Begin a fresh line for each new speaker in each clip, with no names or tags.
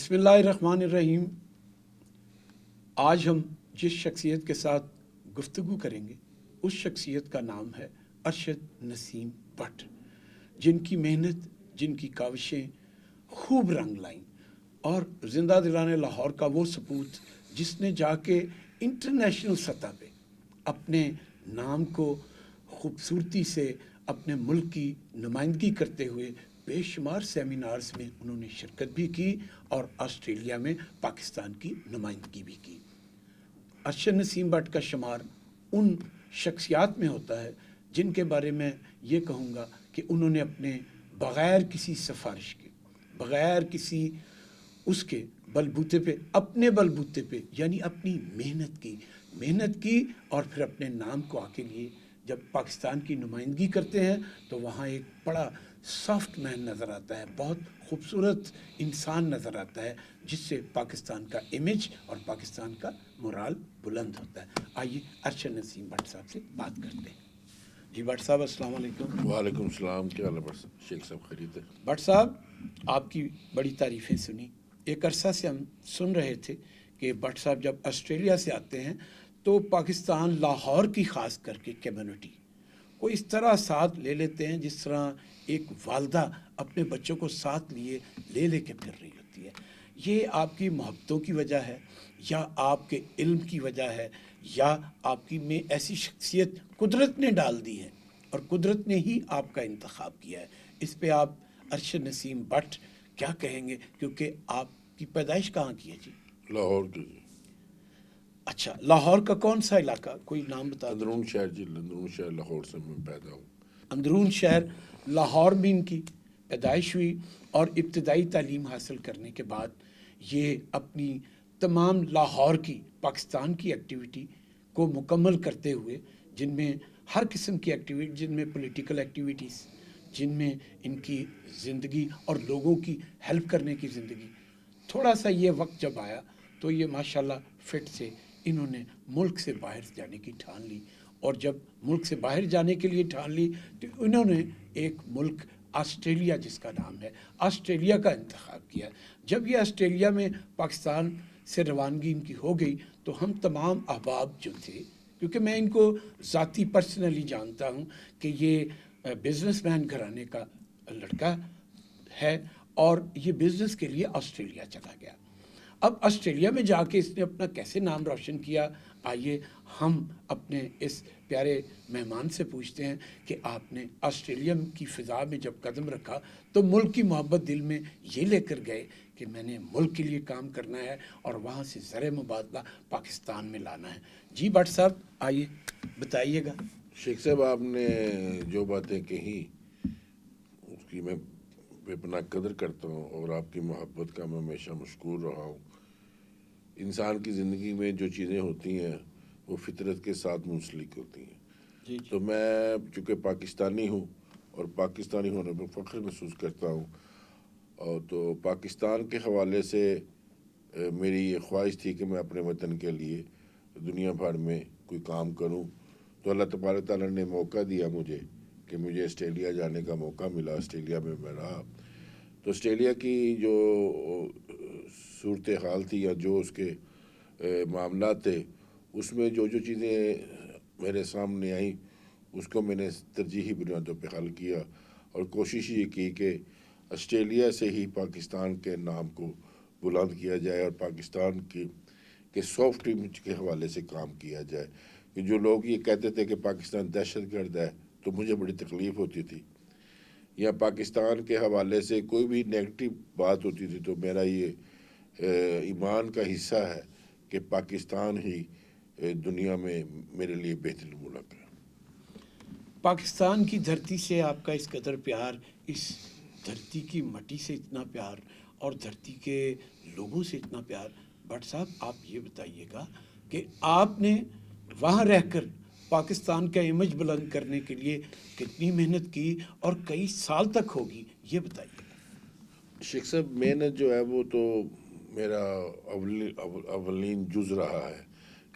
بسم اللہ الرحمن الرحیم۔ آج ہم جس شخصیت کے ساتھ گفتگو کریں گے اس شخصیت کا نام ہے ارشد نسیم بٹ، جن کی محنت، جن کی کاوشیں خوب رنگ لائیں اور زندہ دلانے لاہور کا وہ سپوت جس نے جا کے انٹرنیشنل سطح پہ اپنے نام کو خوبصورتی سے اپنے ملک کی نمائندگی کرتے ہوئے بے شمار سیمینارز میں انہوں نے شرکت بھی کی اور آسٹریلیا میں پاکستان کی نمائندگی بھی کی۔ ارشد نسیم بٹ کا شمار ان شخصیات میں ہوتا ہے جن کے بارے میں یہ کہوں گا کہ انہوں نے اپنے بغیر کسی سفارش کے، بغیر کسی اس کے بلبوتے پہ، اپنے بلبوتے پہ، یعنی اپنی محنت کی اور پھر اپنے نام کو آ کے لیے جب پاکستان کی نمائندگی کرتے ہیں تو وہاں ایک بڑا سافٹ مین نظر آتا ہے، بہت خوبصورت انسان نظر آتا ہے، جس سے پاکستان کا امیج اور پاکستان کا مورال بلند ہوتا ہے۔ آئیے ارشد نسیم بٹ صاحب سے بات کرتے ہیں۔ جی بٹ صاحب السلام علیکم۔
وعلیکم السلام، کیا حال ہے شیخ صاحب؟ خیریت ہے؟
بٹ صاحب آپ کی بڑی تعریفیں سنی، ایک عرصہ سے ہم سن رہے تھے کہ بٹ صاحب جب آسٹریلیا سے آتے ہیں تو پاکستان لاہور کی خاص کر کے کمیونٹی کو اس طرح ساتھ لے لیتے ہیں جس طرح ایک والدہ اپنے بچوں کو ساتھ لے کے پھر رہی ہوتی ہے۔ یہ آپ کی محبتوں کی وجہ ہے یا آپ کے علم کی وجہ ہے یا آپ کی میں ایسی شخصیت قدرت نے ڈال دی ہے اور قدرت نے ہی آپ کا انتخاب کیا ہے؟ اس پہ آپ ارشد نسیم بٹ کیا کہیں گے، کیونکہ آپ کی پیدائش کہاں کی ہے؟ جی
لاہور کی۔
اچھا، لاہور کا کون سا علاقہ، کوئی نام بتا دیں؟
اندرون شہر جی، اندرون شہر لاہور سے میں پیدا ہوں۔
اندرون شہر لاہور میں ان کی پیدائش ہوئی اور ابتدائی تعلیم حاصل کرنے کے بعد یہ اپنی تمام لاہور کی پاکستان کی ایکٹیویٹی کو مکمل کرتے ہوئے، جن میں ہر قسم کی ایکٹیویٹی، جن میں پولیٹیکل ایکٹیویٹیز، جن میں ان کی زندگی اور لوگوں کی ہیلپ کرنے کی زندگی، تھوڑا سا یہ وقت جب آیا تو یہ ماشاءاللہ فٹ سے انہوں نے ملک سے باہر جانے کی ٹھان لی، اور جب ملک سے باہر جانے کے لیے ٹھان لی تو انہوں نے ایک ملک آسٹریلیا، جس کا نام ہے، آسٹریلیا کا انتخاب کیا۔ جب یہ آسٹریلیا میں پاکستان سے روانگی ان کی ہو گئی تو ہم تمام احباب جو تھے، کیونکہ میں ان کو ذاتی پرسنلی جانتا ہوں کہ یہ بزنس مین گھرانے کا لڑکا ہے اور یہ بزنس کے لیے آسٹریلیا چلا گیا۔ اب آسٹریلیا میں جا کے اس نے اپنا کیسے نام روشن کیا، آئیے ہم اپنے اس پیارے مہمان سے پوچھتے ہیں کہ آپ نے آسٹریلیا کی فضا میں جب قدم رکھا تو ملک کی محبت دل میں یہ لے کر گئے کہ میں نے ملک کے لیے کام کرنا ہے اور وہاں سے زر مبادلہ پاکستان میں لانا ہے۔ جی بٹ صاحب آئیے بتائیے گا۔
شیخ صاحب، آپ نے جو باتیں کہیں اس کی میں بے پناہ قدر کرتا ہوں اور آپ کی محبت کا میں ہمیشہ مشکور رہا ہوں۔ انسان کی زندگی میں جو چیزیں ہوتی ہیں وہ فطرت کے ساتھ منسلک ہوتی ہیں۔
جی
تو میں چونکہ پاکستانی ہوں اور پاکستانی ہونے پر فخر محسوس کرتا ہوں، اور تو پاکستان کے حوالے سے میری یہ خواہش تھی کہ میں اپنے وطن کے لیے دنیا بھر میں کوئی کام کروں، تو اللہ تبارک تعالیٰ نے موقع دیا مجھے کہ مجھے آسٹریلیا جانے کا موقع ملا۔ آسٹریلیا میں میں رہا تو آسٹریلیا کی جو صورتحال تھی یا جو اس کے معاملات تھے، اس میں جو چیزیں میرے سامنے آئیں اس کو میں نے ترجیحی بنیادوں پہ حل کیا اور کوشش یہ کی کہ آسٹریلیا سے ہی پاکستان کے نام کو بلند کیا جائے اور پاکستان کے سافٹ امیج کے حوالے سے کام کیا جائے۔ کہ جو لوگ یہ کہتے تھے کہ پاکستان دہشت گرد ہے تو مجھے بڑی تکلیف ہوتی تھی، یا پاکستان کے حوالے سے کوئی بھی نیگیٹو بات ہوتی تھی تو میرا یہ ایمان کا حصہ ہے کہ پاکستان ہی دنیا میں میرے لیے بہترین ملک ہے۔
پاکستان کی دھرتی سے آپ کا اس قدر پیار، اس دھرتی کی مٹی سے اتنا پیار اور دھرتی کے لوگوں سے اتنا پیار، بٹ صاحب آپ یہ بتائیے گا کہ آپ نے وہاں رہ کر پاکستان کا امیج بلند کرنے کے لیے کتنی محنت کی اور کئی سال تک ہوگی، یہ بتائیے گا۔
شیخ صاحب، محنت جو ہے وہ تو میرا اولین جز رہا ہے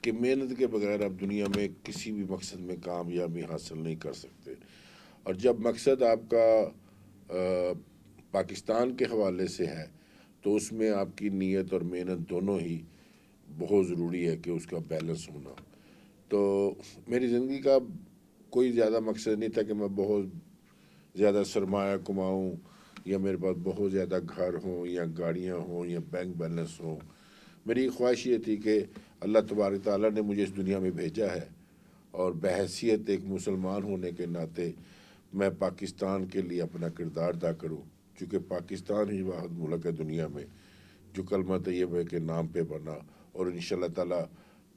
کہ محنت کے بغیر آپ دنیا میں کسی بھی مقصد میں کامیابی حاصل نہیں کر سکتے، اور جب مقصد آپ کا پاکستان کے حوالے سے ہے تو اس میں آپ کی نیت اور محنت دونوں ہی بہت ضروری ہے کہ اس کا بیلنس ہونا. تو میری زندگی کا کوئی زیادہ مقصد نہیں تھا کہ میں بہت زیادہ سرمایہ کماؤں یا میرے پاس بہت زیادہ گھر ہوں یا گاڑیاں ہوں یا بینک بیلنس ہوں. میری خواہش یہ تھی کہ اللہ تبارک تعالیٰ نے مجھے اس دنیا میں بھیجا ہے اور بحیثیت ایک مسلمان ہونے کے ناطے میں پاکستان کے لیے اپنا کردار ادا کروں، چونکہ پاکستان ہی واحد ملک ہے دنیا میں جو کلمہ طیبہ کے نام پہ بنا، اور انشاءاللہ تعالیٰ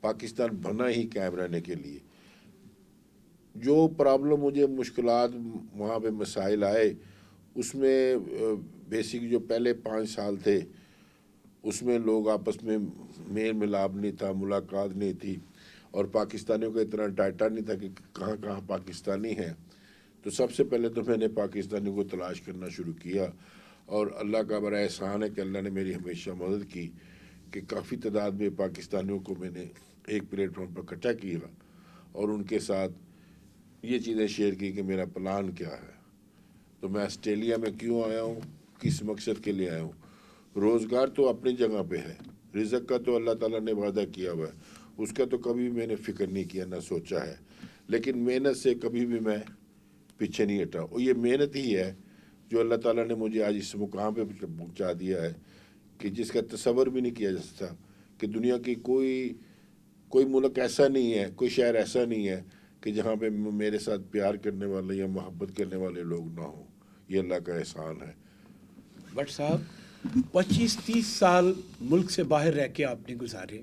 پاکستان بنا ہی قائم رہنے کے لیے. جو پرابلم مجھے مشکلات وہاں پہ مسائل آئے، اس میں بیسک جو پہلے 5 سال تھے اس میں لوگ آپس میں میل ملاپ نہیں تھا، ملاقات نہیں تھی، اور پاکستانیوں کا اتنا ڈاٹا نہیں تھا کہ کہاں کہاں پاکستانی ہیں. تو سب سے پہلے تو میں نے پاکستانیوں کو تلاش کرنا شروع کیا، اور اللہ کا بڑا احسان ہے کہ اللہ نے میری ہمیشہ مدد کی کہ کافی تعداد میں پاکستانیوں کو میں نے ایک پلیٹ فارم پر اکٹھا کیا اور ان کے ساتھ یہ چیزیں شیئر کی کہ میرا پلان کیا ہے. تو میں آسٹریلیا میں کیوں آیا ہوں، کس مقصد کے لیے آیا ہوں. روزگار تو اپنی جگہ پہ ہے، رزق کا تو اللہ تعالیٰ نے وعدہ کیا ہوا ہے، اس کا تو کبھی میں نے فکر نہیں کیا نہ سوچا ہے. لیکن محنت سے کبھی بھی میں پیچھے نہیں ہٹا، اور یہ محنت ہی ہے جو اللہ تعالیٰ نے مجھے آج اس مقام پہ پہنچا دیا ہے کہ جس کا تصور بھی نہیں کیا جا سکتا کہ دنیا کی کوئی ملک ایسا نہیں ہے، کوئی شہر ایسا نہیں ہے کہ جہاں پہ میرے ساتھ پیار کرنے والے یا محبت کرنے والے لوگ نہ ہوں. یہ اللہ کا احسان ہے.
بٹ صاحب 25-30 سال ملک سے باہر رہ کے آپ نے گزارے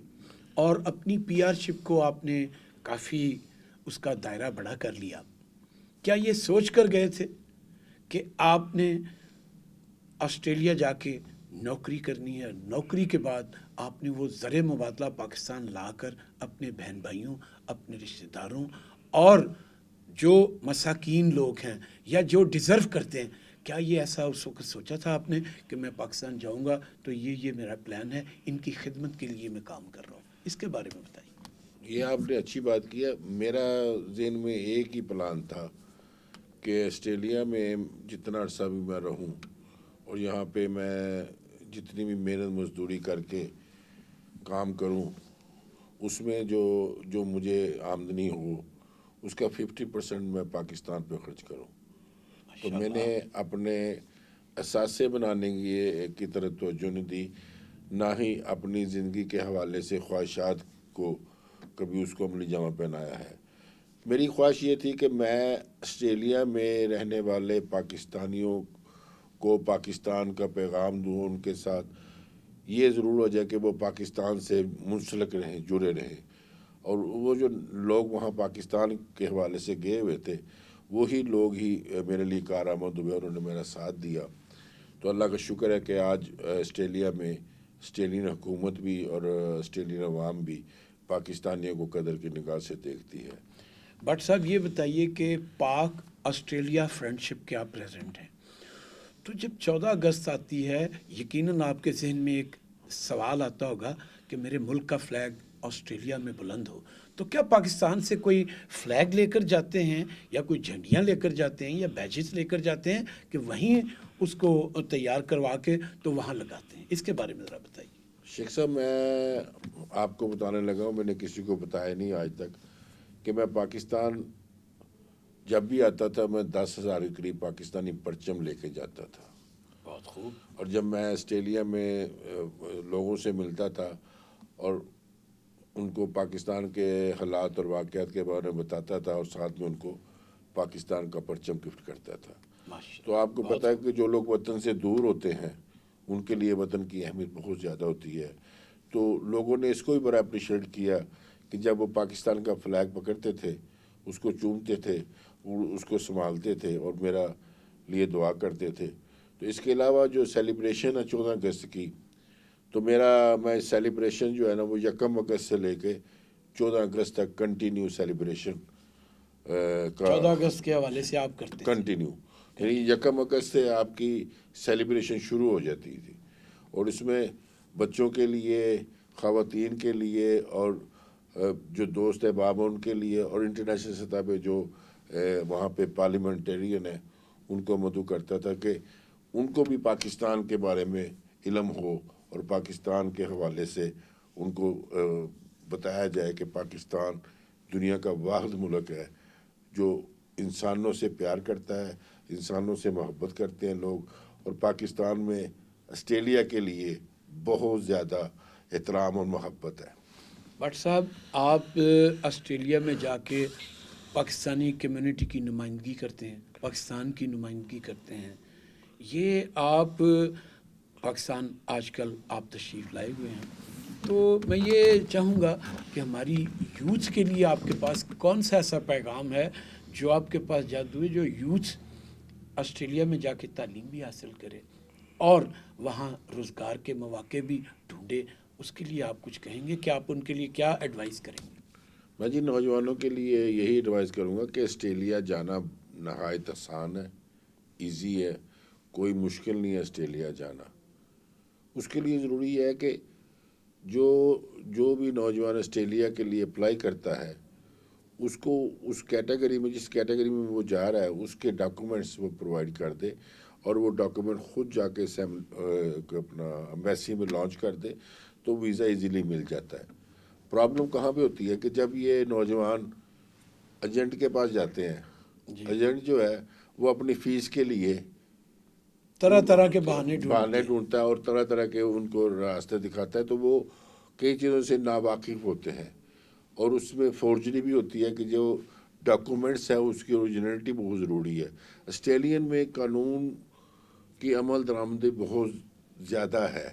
اور اپنی پی آر شپ کو آپ نے کافی اس کا دائرہ بڑا کر لیا. کیا یہ سوچ کر گئے تھے کہ آپ نے آسٹریلیا جا کے نوکری کرنی ہے، نوکری کے بعد آپ نے وہ زر مبادلہ پاکستان لا کر اپنے بہن بھائیوں، اپنے رشتہ داروں اور جو مساکین لوگ ہیں یا جو ڈیزرو کرتے ہیں، کیا یہ ایسا اس وقت سوچا تھا آپ نے کہ میں پاکستان جاؤں گا تو یہ میرا پلان ہے، ان کی خدمت کے لیے میں کام کر رہا ہوں؟ اس کے بارے میں بتائیے.
یہ آپ نے اچھی بات کی ہے. میرا ذہن میں ایک ہی پلان تھا کہ آسٹریلیا میں جتنا عرصہ بھی میں رہوں اور یہاں پہ میں جتنی بھی محنت مزدوری کر کے کام کروں، اس میں جو مجھے آمدنی ہو اس کا 50% میں پاکستان پہ خرچ کروں. تو میں نے اپنے اثاثے بنانے کی طرف توجہ نہیں دی، نہ ہی اپنی زندگی کے حوالے سے خواہشات کو کبھی اس کو عملی جامہ پہنایا ہے. میری خواہش یہ تھی کہ میں آسٹریلیا میں رہنے والے پاکستانیوں کو پاکستان کا پیغام دوں، ان کے ساتھ یہ ضرور ہو جائے کہ وہ پاکستان سے منسلک رہیں، جڑے رہیں. اور وہ جو لوگ وہاں پاکستان کے حوالے سے گئے ہوئے تھے وہی لوگ ہی میرے لیے کارآمد ہوئے اور انہوں نے میرا ساتھ دیا. تو اللہ کا شکر ہے کہ آج آسٹریلیا میں آسٹریلین حکومت بھی اور آسٹریلین عوام بھی پاکستانیوں کو قدر کی نگاہ سے دیکھتی ہے.
بٹ صاحب یہ بتائیے کہ پاک آسٹریلیا فرینڈشپ کے آپ پریزنٹ ہیں، تو جب 14 اگست آتی ہے یقیناً آپ کے ذہن میں ایک سوال آتا ہوگا کہ میرے ملک کا فلیگ آسٹریلیا میں بلند ہو. تو کیا پاکستان سے کوئی فلیگ لے کر جاتے ہیں یا کوئی جھنڈیاں لے کر جاتے ہیں یا بیجز لے کر جاتے ہیں کہ وہیں اس کو تیار کروا کے تو وہاں لگاتے ہیں؟ اس کے بارے میں ذرا بتائیے.
شیخ صاحب، میں آپ کو بتانے لگا ہوں، میں نے کسی کو بتایا نہیں آج تک کہ میں پاکستان جب بھی آتا تھا میں 10,000 کے قریب پاکستانی پرچم لے کے جاتا تھا.
بہت خوب.
اور جب میں آسٹریلیا میں لوگوں سے ملتا تھا اور ان کو پاکستان کے حالات اور واقعات کے بارے میں بتاتا تھا اور ساتھ میں ان کو پاکستان کا پرچم گفٹ کرتا تھا. تو آپ کو پتہ ہے کہ جو لوگ وطن سے دور ہوتے ہیں ان کے لیے وطن کی اہمیت بہت زیادہ ہوتی ہے. تو لوگوں نے اس کو بھی بڑا اپریشیٹ کیا کہ جب وہ پاکستان کا فلیگ پکڑتے تھے، اس کو چومتے تھے، اس کو سنبھالتے تھے اور میرا لیے دعا کرتے تھے. تو اس کے علاوہ جو سیلیبریشن ہے 14 اگست کی، تو میں سیلیبریشن جو ہے نا وہ 1 اگست سے لے کے 14 اگست تک کنٹینیو سیلیبریشن
14 اگست کے حوالے سے آپ کرتے ہیں
کنٹینیو، یعنی 1 اگست سے آپ کی سیلیبریشن شروع ہو جاتی تھی. اور اس میں بچوں کے لیے، خواتین کے لیے اور جو دوست احباب ہیں ان کے لیے اور انٹرنیشنل سطح پہ جو وہاں پہ پارلیمنٹرین ہیں ان کو مدعو کرتا تھا کہ ان کو بھی پاکستان کے بارے میں علم ہو اور پاکستان کے حوالے سے ان کو بتایا جائے کہ پاکستان دنیا کا واحد ملک ہے جو انسانوں سے پیار کرتا ہے، انسانوں سے محبت کرتے ہیں لوگ، اور پاکستان میں آسٹریلیا کے لیے بہت زیادہ احترام اور محبت ہے۔
بٹ صاحب، آپ آسٹریلیا میں جا کے پاکستانی کمیونٹی کی نمائندگی کرتے ہیں، پاکستان کی نمائندگی کرتے ہیں، یہ آپ پاکستان آج کل آپ تشریف لائے ہوئے ہیں، تو میں یہ چاہوں گا کہ ہماری یوتھ کے لیے آپ کے پاس کون سا ایسا پیغام ہے جو آپ کے پاس جاتے ہوئے جو یوتھ آسٹریلیا میں جا کے تعلیم بھی حاصل کرے اور وہاں روزگار کے مواقع بھی ڈھونڈے، اس کے لیے آپ کچھ کہیں گے کہ آپ ان کے لیے کیا ایڈوائز کریں گے؟
میں جی نوجوانوں کے لیے یہی ایڈوائز کروں گا کہ آسٹریلیا جانا نہایت آسان ہے، ایزی ہے، کوئی مشکل نہیں ہے آسٹریلیا جانا۔ اس کے لیے ضروری ہے کہ جو بھی نوجوان آسٹریلیا کے لیے اپلائی کرتا ہے اس کو اس کیٹیگری میں، جس کیٹیگری میں وہ جا رہا ہے، اس کے ڈاکومنٹس وہ پرووائڈ کر دے اور وہ ڈاکومنٹ خود جا کے اپنا ایمبیسی میں لانچ کر دے تو ویزا ایزیلی مل جاتا ہے۔ پرابلم کہاں پہ ہوتی ہے کہ جب یہ نوجوان ایجنٹ کے پاس جاتے ہیں،
جی،
ایجنٹ جو ہے وہ اپنی فیس کے لیے
طرح طرح کے بہانے ڈھونڈتے ہیں۔
ڈھونڈتا ہے اور طرح طرح کے ان کو راستے دکھاتا ہے، تو وہ کئی چیزوں سے ناواقف ہوتے ہیں اور اس میں فورجری بھی ہوتی ہے کہ جو ڈاکومنٹس ہے اس کی اوریجنلٹی بہت ضروری ہے۔ آسٹریلین میں قانون کی عمل درآمدی بہت زیادہ ہے،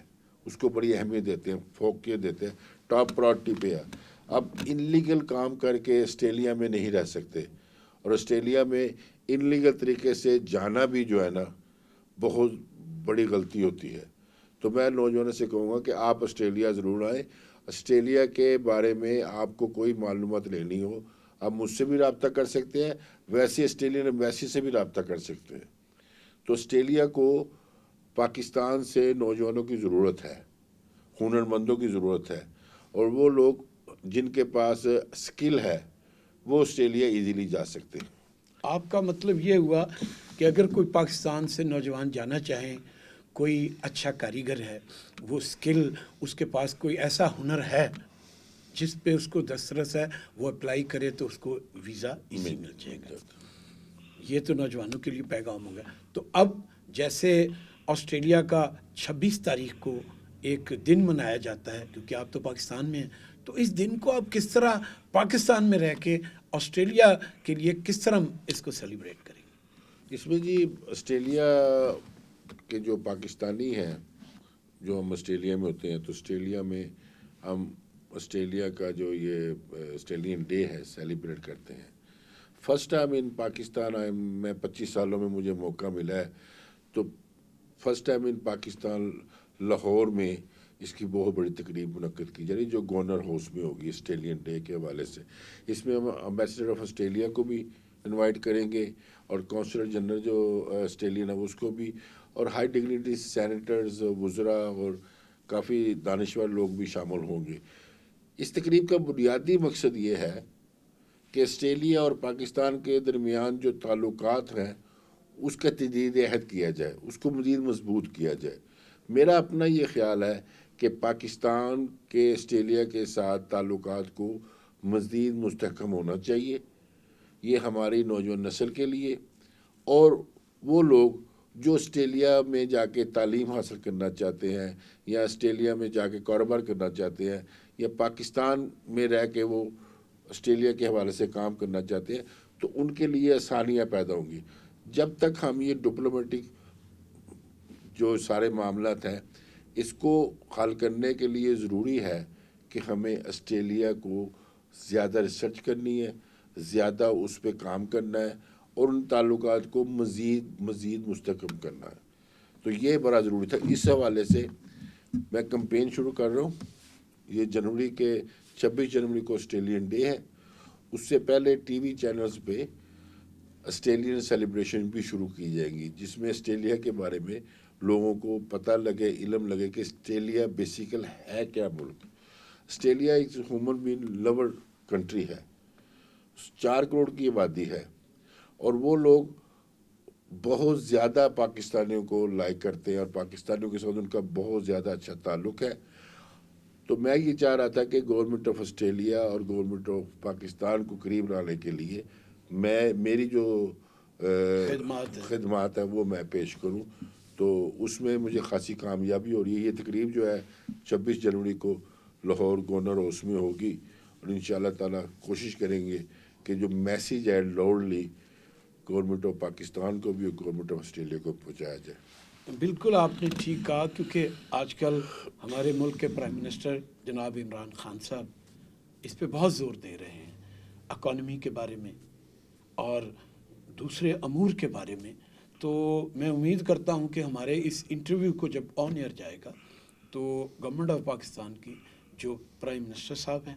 اس کو بڑی اہمیت دیتے ہیں، فوقیت دیتے ہیں، ٹاپ پرائورٹی پہ ہے۔ اب انلیگل کام کر کے آسٹریلیا میں نہیں رہ سکتے، اور آسٹریلیا میں انلیگل طریقے سے جانا بھی جو ہے نا بہت بڑی غلطی ہوتی ہے۔ تو میں نوجوانوں سے کہوں گا کہ آپ آسٹریلیا ضرور آئیں۔ آسٹریلیا کے بارے میں آپ کو کوئی معلومات لینی ہو، آپ مجھ سے بھی رابطہ کر سکتے ہیں، ویسے آسٹریلین ایمبیسی سے بھی رابطہ کر سکتے ہیں۔ تو آسٹریلیا کو پاکستان سے نوجوانوں کی ضرورت ہے، ہنرمندوں کی ضرورت ہے، اور وہ لوگ جن کے پاس اسکل ہے وہ آسٹریلیا ایزیلی جا سکتے ہیں۔
آپ کا مطلب یہ ہوا کہ اگر کوئی پاکستان سے نوجوان جانا چاہیں، کوئی اچھا کاریگر ہے، وہ اسکل، اس کے پاس کوئی ایسا ہنر ہے جس پہ اس کو دسترس ہے، وہ اپلائی کرے تو اس کو ویزا ایزی مل جائے گا۔ یہ تو نوجوانوں کے لیے پیغام ہوگا۔ تو اب جیسے آسٹریلیا کا 26 تاریخ کو ایک دن منایا جاتا ہے، کیونکہ آپ تو پاکستان میں ہیں، تو اس دن کو آپ کس طرح پاکستان میں رہ کے آسٹریلیا کے لیے کس طرح اس کو سیلیبریٹ کریں گے؟
اس میں جی آسٹریلیا کے جو پاکستانی ہیں، جو ہم آسٹریلیا میں ہوتے ہیں، تو آسٹریلیا میں ہم آسٹریلیا کا جو یہ آسٹریلین ڈے ہے سیلیبریٹ کرتے ہیں۔ فرسٹ ٹائم ان پاکستان میں 25 سالوں میں مجھے موقع ملا ہے، تو فرسٹ ٹائم ان پاکستان لاہور میں اس کی بہت بڑی تقریب منعقد کی جا رہی، جو گورنر ہاؤس میں ہوگی آسٹریلین ڈے کے حوالے سے۔ اس میں ہم امبیسڈر آف آسٹریلیا کو بھی انوائٹ کریں گے، اور کونسلر جنرل جو آسٹریلین ہے اس کو بھی، اور ہائی ڈگنیٹی سینیٹرز، وزراء اور کافی دانشور لوگ بھی شامل ہوں گے۔ اس تقریب کا بنیادی مقصد یہ ہے کہ آسٹریلیا اور پاکستان کے درمیان جو تعلقات ہیں اس کا تجدید عہد کیا جائے، اس کو مزید مضبوط کیا جائے۔ میرا اپنا یہ خیال ہے کہ پاکستان کے آسٹریلیا کے ساتھ تعلقات کو مزید مستحکم ہونا چاہیے، یہ ہماری نوجوان نسل کے لیے، اور وہ لوگ جو آسٹریلیا میں جا کے تعلیم حاصل کرنا چاہتے ہیں یا آسٹریلیا میں جا کے کاروبار کرنا چاہتے ہیں یا پاکستان میں رہ کے وہ آسٹریلیا کے حوالے سے کام کرنا چاہتے ہیں، تو ان کے لیے آسانیاں پیدا ہوں گی۔ جب تک ہم یہ ڈپلومیٹک جو سارے معاملات ہیں اس کو حل کرنے کے لیے ضروری ہے کہ ہمیں آسٹریلیا کو زیادہ ریسرچ کرنی ہے، زیادہ اس پہ کام کرنا ہے، اور ان تعلقات کو مزید مستحکم کرنا ہے۔ تو یہ بڑا ضروری تھا۔ اس حوالے سے میں کمپین شروع کر رہا ہوں۔ یہ جنوری کے 26 جنوری کو آسٹریلین ڈے ہے، اس سے پہلے ٹی وی چینلز پہ آسٹریلین سیلیبریشن بھی شروع کی جائیں گی، جس میں آسٹریلیا کے بارے میں لوگوں کو پتہ لگے، علم لگے کہ آسٹریلیا بیسیکل ہے کیا ملک۔ آسٹریلیا ایک ہیومن بینگ لور کنٹری ہے، 4 کروڑ کی آبادی ہے، اور وہ لوگ بہت زیادہ پاکستانیوں کو لائک کرتے ہیں اور پاکستانیوں کے ساتھ ان کا بہت زیادہ اچھا تعلق ہے. تو میں یہ چاہ رہا تھا کہ گورنمنٹ آف آسٹریلیا اور گورنمنٹ آف پاکستان کو قریب لانے کے لیے میری جو خدمات ہے وہ میں پیش کروں. تو اس میں مجھے خاصی کامیابی ہو رہی ہے. یہ تقریب جو ہے 26 جنوری کو لاہور گورنر ہاؤس میں ہوگی اور انشاءاللہ تعالیٰ کوشش کریں گے کہ جو میسیج ہے لاؤڈلی گورنمنٹ آف پاکستان کو بھی اور گورنمنٹ آف آسٹریلیا کو پہنچایا جائے.
بالکل آپ نے ٹھیک کہا، کیونکہ آج کل ہمارے ملک کے پرائم منسٹر جناب عمران خان صاحب اس پہ بہت زور دے رہے ہیں، اکانومی کے بارے میں اور دوسرے امور کے بارے میں. تو میں امید کرتا ہوں کہ ہمارے اس انٹرویو کو جب آن ایئر جائے گا تو گورنمنٹ آف پاکستان کی جو پرائم منسٹر صاحب ہیں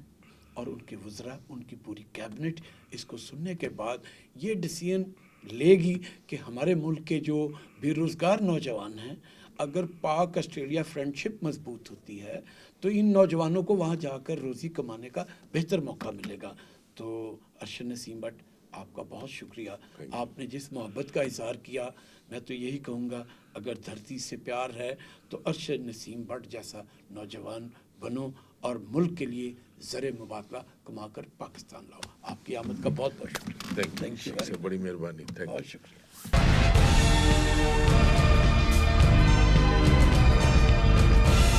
اور ان کے وزراء، ان کی پوری کیبنٹ اس کو سننے کے بعد یہ ڈیسیژن لے گی کہ ہمارے ملک کے جو بے روزگار نوجوان ہیں، اگر پاک آسٹریلیا فرینڈشپ مضبوط ہوتی ہے تو ان نوجوانوں کو وہاں جا کر روزی کمانے کا بہتر موقع ملے گا. تو ارشد نسیم بٹ، آپ کا بہت شکریہ. آپ نے جس محبت کا اظہار کیا، میں تو یہی کہوں گا اگر دھرتی سے پیار ہے تو ارشد نسیم بٹ جیسا نوجوان بنو اور ملک کے لیے زر مبادلہ کما کر پاکستان لاؤ. آپ کی آمد کا بہت بہت شکریہ.
تھینک یو، بڑی مہربانی.
بہت شکریہ.